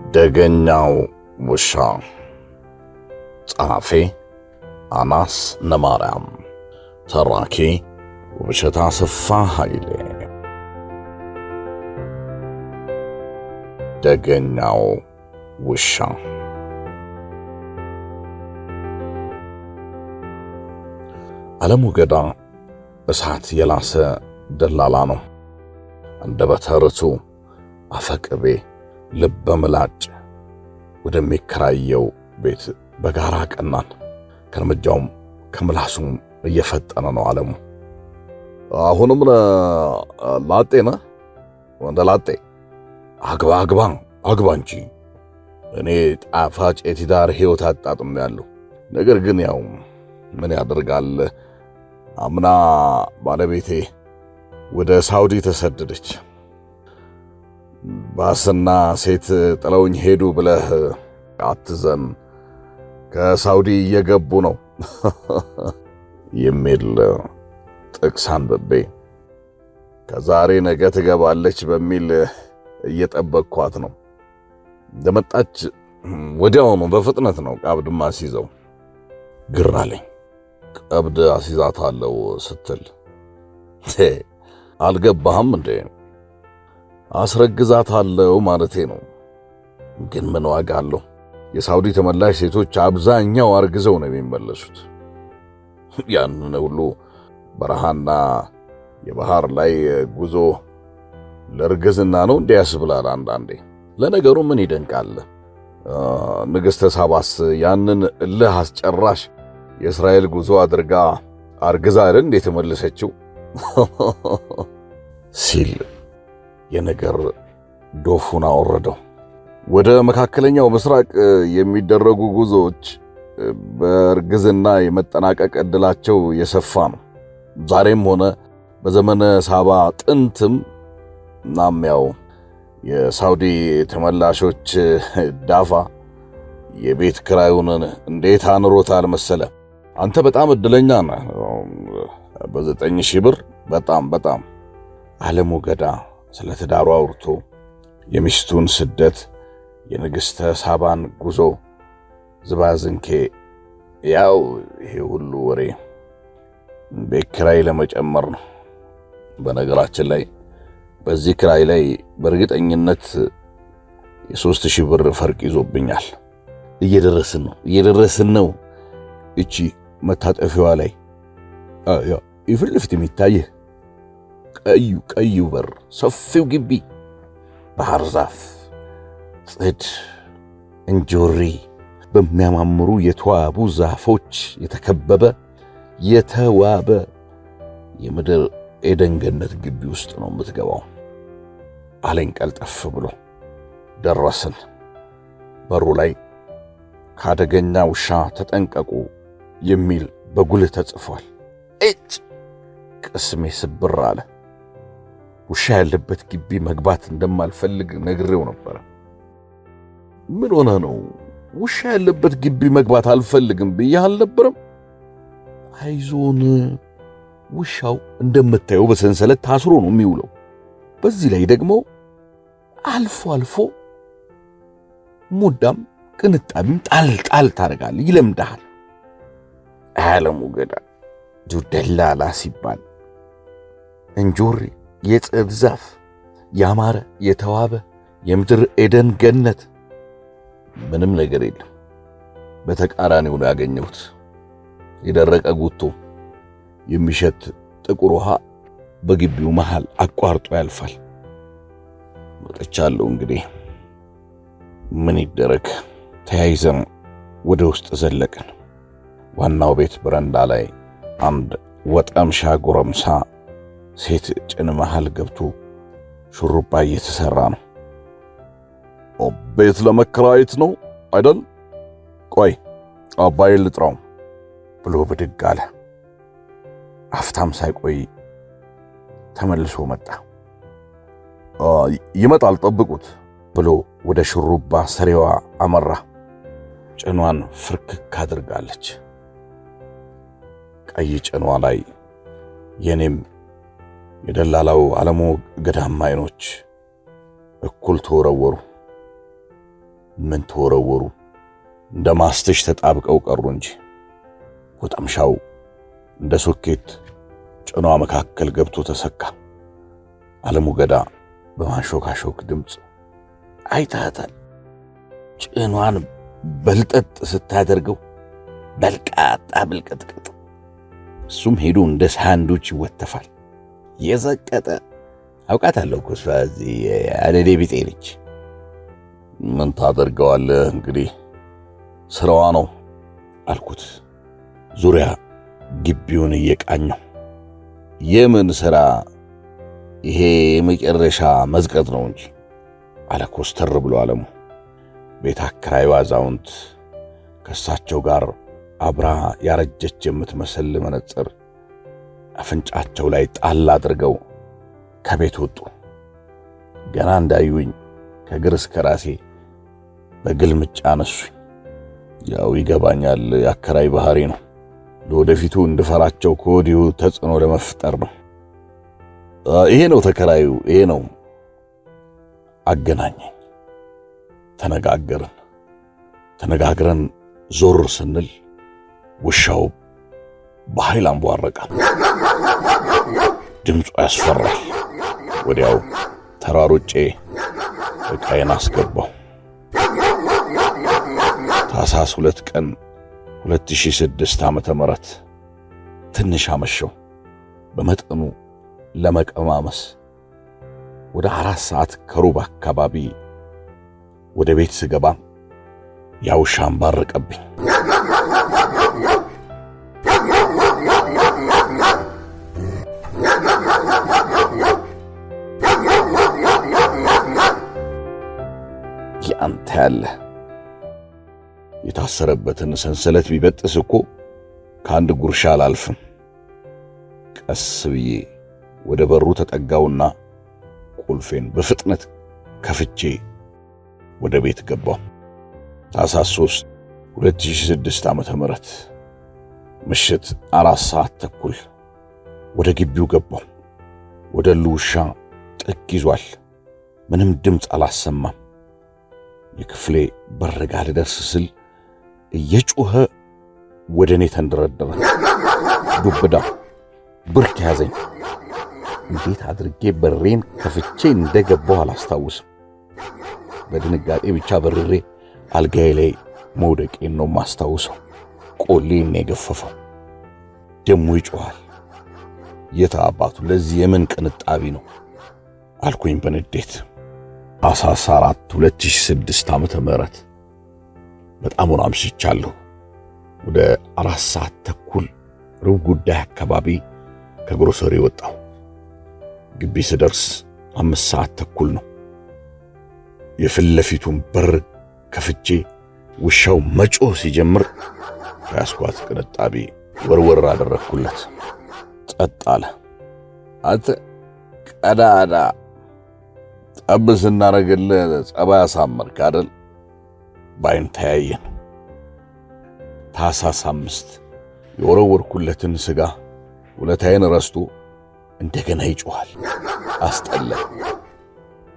ደገኛው ውሻ። ጸሐፊ አናስ ነማርያም፣ ተራኪ ውብሸት አሰፋ ኃይሌ። ደገኛው ውሻ። ዓለሙ ገዳ እሳት የላሰ ደላላ ነው። አንደበተ ርቱዕ፣ አፈቅቤ፣ ልበ ምላጭ። ወደሚከራየው ቤት በጋራ ቀናን። ከእርምጃውም ከምላሱም እየፈጠነ ነው ዓለሙ። አሁንም ላጤ ነህ? ወንደ ላጤ አግባ እንጂ። እኔ ጣፋጭ የትዳር ሕይወት አጣጥሜያለሁ። ነገር ግን ያው ምን ያደርጋል፣ አምና ባለቤቴ ወደ ሳውዲ ተሰደደች። ባስና ሴት ጥለውኝ ሄዱ ብለህ አትዘን፣ ከሳውዲ እየገቡ ነው የሚል ጥቅስ አንብቤ ከዛሬ ነገ ትገባለች በሚል እየጠበቅኳት ነው። እንደመጣች ወዲያውኑ በፍጥነት ነው ቀብድ አስይዘው። ግር አለኝ። ቀብድ አስይዛታለሁ ስትል አልገባህም እንዴ? አስረግዛታለሁ ማለቴ ነው። ግን ምን ዋጋ አለው? የሳውዲ ተመላሽ ሴቶች አብዛኛው አርግዘው ነው የሚመለሱት። ያንን ሁሉ በረሃና የባህር ላይ ጉዞ ለእርግዝና ነው እንዲያስብላል አንዳንዴ። ለነገሩ ምን ይደንቃል? ንግሥተ ሳባስ ያንን እልህ አስጨራሽ የእስራኤል ጉዞ አድርጋ አርግዛ አይደል እንዴ ተመለሰችው ሲል የነገር ዶፉን አወረደው። ወደ መካከለኛው ምስራቅ የሚደረጉ ጉዞዎች በእርግዝና የመጠናቀቅ ዕድላቸው የሰፋ ነው። ዛሬም ሆነ በዘመነ ሳባ ጥንትም። እናም ያው የሳውዲ ተመላሾች ዳፋ የቤት ክራዩን እንዴት አንሮታል መሰለ። አንተ በጣም እድለኛ ነህ። በ9,000 ብር በጣም ዓለሙ ገዳ ስለ ትዳሩ አውርቶ የሚስቱን ስደት፣ የንግሥተ ሳባን ጉዞ ዝባዝንኬ፣ ያው ይሄ ሁሉ ወሬ ቤት ኪራይ ለመጨመር ነው። በነገራችን ላይ በዚህ ኪራይ ላይ በእርግጠኝነት የ3,000 ብር ፈርቅ ይዞብኛል። እየደረስን ነው። እቺ መታጠፊያዋ ላይ የፊት ለፊት የሚታይህ ቀዩ በር፣ ሰፊው ግቢ፣ ባህር ዛፍ፣ ጽድ፣ እንጆሪ፣ በሚያማምሩ የተዋቡ ዛፎች የተዋበ የምድር ኤደን ገነት ግቢ ውስጥ ነው የምትገባው አለኝ ቀልጠፍ ብሎ። ደረስን። በሩ ላይ ከአደገኛ ውሻ ተጠንቀቁ የሚል በጉልህ ተጽፏል። ቅስሜ ስብር አለ። ውሻ ያለበት ግቢ መግባት እንደማልፈልግ ነግሬው ነበር። ምን ሆነ ነው? ውሻ ያለበት ግቢ መግባት አልፈልግም ብዬህ አልነበረም? አይዞን፣ ውሻው እንደምታየው በሰንሰለት ታስሮ ነው የሚውለው። በዚህ ላይ ደግሞ አልፎ አልፎ ሙዳም ቅንጣቢም ጣል ታደርጋለህ፣ ይለምድሃል። ዓለሙ ገዳ ደላላ ሲባል እንጆሪ፣ የጽድ ዛፍ፣ ያማረ የተዋበ የምድር ኤደን ገነት፣ ምንም ነገር የለም። በተቃራኒው ነው ያገኘሁት። የደረቀ ጉቶ፣ የሚሸት ጥቁር ውሃ በግቢው መሃል አቋርጦ ያልፋል። ወጥቻለሁ እንግዲህ ምን ይደረግ። ተያይዘን ወደ ውስጥ ዘለቅን። ዋናው ቤት በረንዳ ላይ አንድ ወጠምሻ ጎረምሳ ሴት ጭን መሃል ገብቶ ሹሩባ እየተሰራ ነው። ቤት ለመከራየት ነው አይደል? ቆይ አባዬን ልጥራው ብሎ ብድግ አለ። አፍታም ሳይቆይ ተመልሶ መጣ። ይመጣል ጠብቁት ብሎ ወደ ሹሩባ ሰሪዋ አመራ። ጭኗን ፍርክክ አድርጋለች። ቀይ ጭኗ ላይ የኔም የደላላው ዓለሙ ገዳም አይኖች እኩል ተወረወሩ። ምን ተወረወሩ እንደ ማስተሽ ተጣብቀው ቀሩ እንጂ ወጠምሻው እንደ ሶኬት ጭኗ መካከል ገብቶ ተሰካ። ዓለሙ ገዳ በማንሾካሾክ ድምፅ አይታታል። ጭኗን በልጠጥ ስታደርገው በልቃጣ ብልቅጥቅጥ፣ እሱም ሄዶ እንደ ሳንዶች ይወተፋል። የዘቀጠ አውቃታለሁ እኮ እሷ እዚህ አለሌ ቢጤ ነች። ምን ታደርገዋለህ እንግዲህ ስራዋ ነው አልኩት፣ ዙሪያ ግቢውን እየቃኘው። የምን ስራ? ይሄ የመጨረሻ መዝቀጥ ነው እንጂ አለ ኮስተር ብሎ ዓለሙ። ቤት አከራዩ አዛውንት ከእሳቸው ጋር አብራ ያረጀች የምትመስል መነጽር አፍንጫቸው ላይ ጣል አድርገው ከቤት ወጡ። ገና እንዳዩኝ ከግር እስከ ራሴ በግልምጫ አነሱኝ። ያው ይገባኛል፣ የአከራይ ባህሪ ነው። ለወደፊቱ እንድፈራቸው ከወዲሁ ተጽዕኖ ለመፍጠር ነው። ይሄ ነው ተከራዩ፣ ይሄ ነው። አገናኘኝ። ተነጋግረን ዞር ስንል ውሻው በኃይል አንቧረቀ። ድምፁ ያስፈራል። ወዲያው ተራሩጬ ዕቃዬን አስገባው። ታኅሳስ 2 ቀን 2006 ዓመተ ምህረት ትንሽ አመሸው። በመጠኑ ለመቀማመስ ወደ 4 ሰዓት ከሩብ አካባቢ ወደ ቤት ስገባ ያው ውሻ አንባረቀብኝ። ያንተ ያለ የታሰረበትን ሰንሰለት ቢበጥስ እኮ ከአንድ ጉርሻ አላልፍም። ቀስ ብዬ ወደ በሩ ተጠጋውና ቁልፌን በፍጥነት ከፍቼ ወደ ቤት ገባው። ታኅሳስ 3 2006 ዓመተ ምህረት ምሽት 4 ሰዓት ተኩል ወደ ግቢው ገባው። ወደሉ ውሻ ጥግ ይዟል። ምንም ድምፅ አላሰማም። የክፍሌ በር ጋር ልደርስ ስል እየጮኸ ወደ እኔ ተንደረደረ። ዱብዳ ብርክ ያዘኝ። እንዴት አድርጌ በሬን ከፍቼ እንደገባው አላስታውስም። በድንጋጤ ብቻ በርሬ አልጋዬ ላይ መውደቄን ነው ማስታውሰው። ቆሌን የገፈፈው ደሞ ይጮኻል። የታ አባቱ ለዚህ የምን ቅንጣቢ ነው አልኩኝ በንዴት። ታኅሳስ 4 2006 ዓመተ ምህረት በጣም አምሽቻለሁ። ወደ 4 ሰዓት ተኩል ሩብ ጉዳይ አካባቢ ከግሮሰሪ ወጣሁ። ግቢ ስደርስ 5 ሰዓት ተኩል ነው። የፊት ለፊቱን በር ከፍቼ ውሻው መጮህ ሲጀምር ከያስኳት ቅንጣቢ ወርወር አደረግኩለት። ጸጥ አለ። አንተ ቀዳዳ ጠብ ስናረግልህ ጸባይ አሳመርክ አይደል? ባይን ተያየን። ታኅሳስ 5 የወረወርኩለትን ስጋ ውለታዬን ረስቶ እንደገና ይጮኻል። አስጠላ።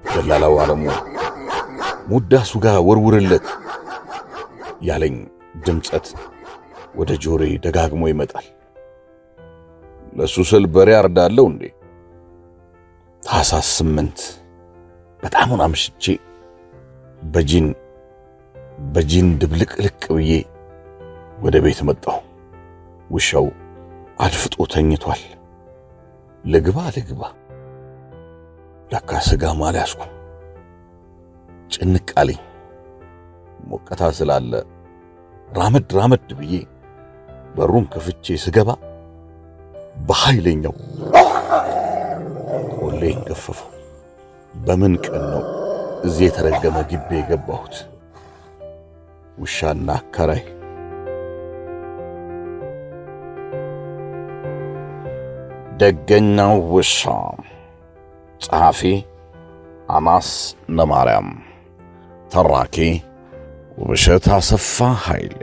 ደላላው ዓለሙ ሙዳሱ ጋር ወርውርለት ያለኝ ድምጸት ወደ ጆሮዬ ደጋግሞ ይመጣል። ለሱ ስል በሬ አርዳለሁ እንዴ? ታኅሳስ 8 በጣም አምሽቼ በጂን ድብልቅልቅ ብዬ ወደ ቤት መጣሁ። ውሻው አድፍጦ ተኝቷል። ልግባ ለካ ስጋም አልያዝኩም። ጭንቅ አለኝ። ሞቀታ ስላለ ራመድ ብዬ በሩን ከፍቼ ስገባ በኃይለኛው ቆሌን ገፈፈው። በምን ቀን ነው እዚህ የተረገመ ግቢ የገባሁት? ውሻና አከራይ። ደገኛው ውሻ። ጸሐፊ አማስ ነማርያም። ተራኪ ውብሸት አሰፋ ኃይሌ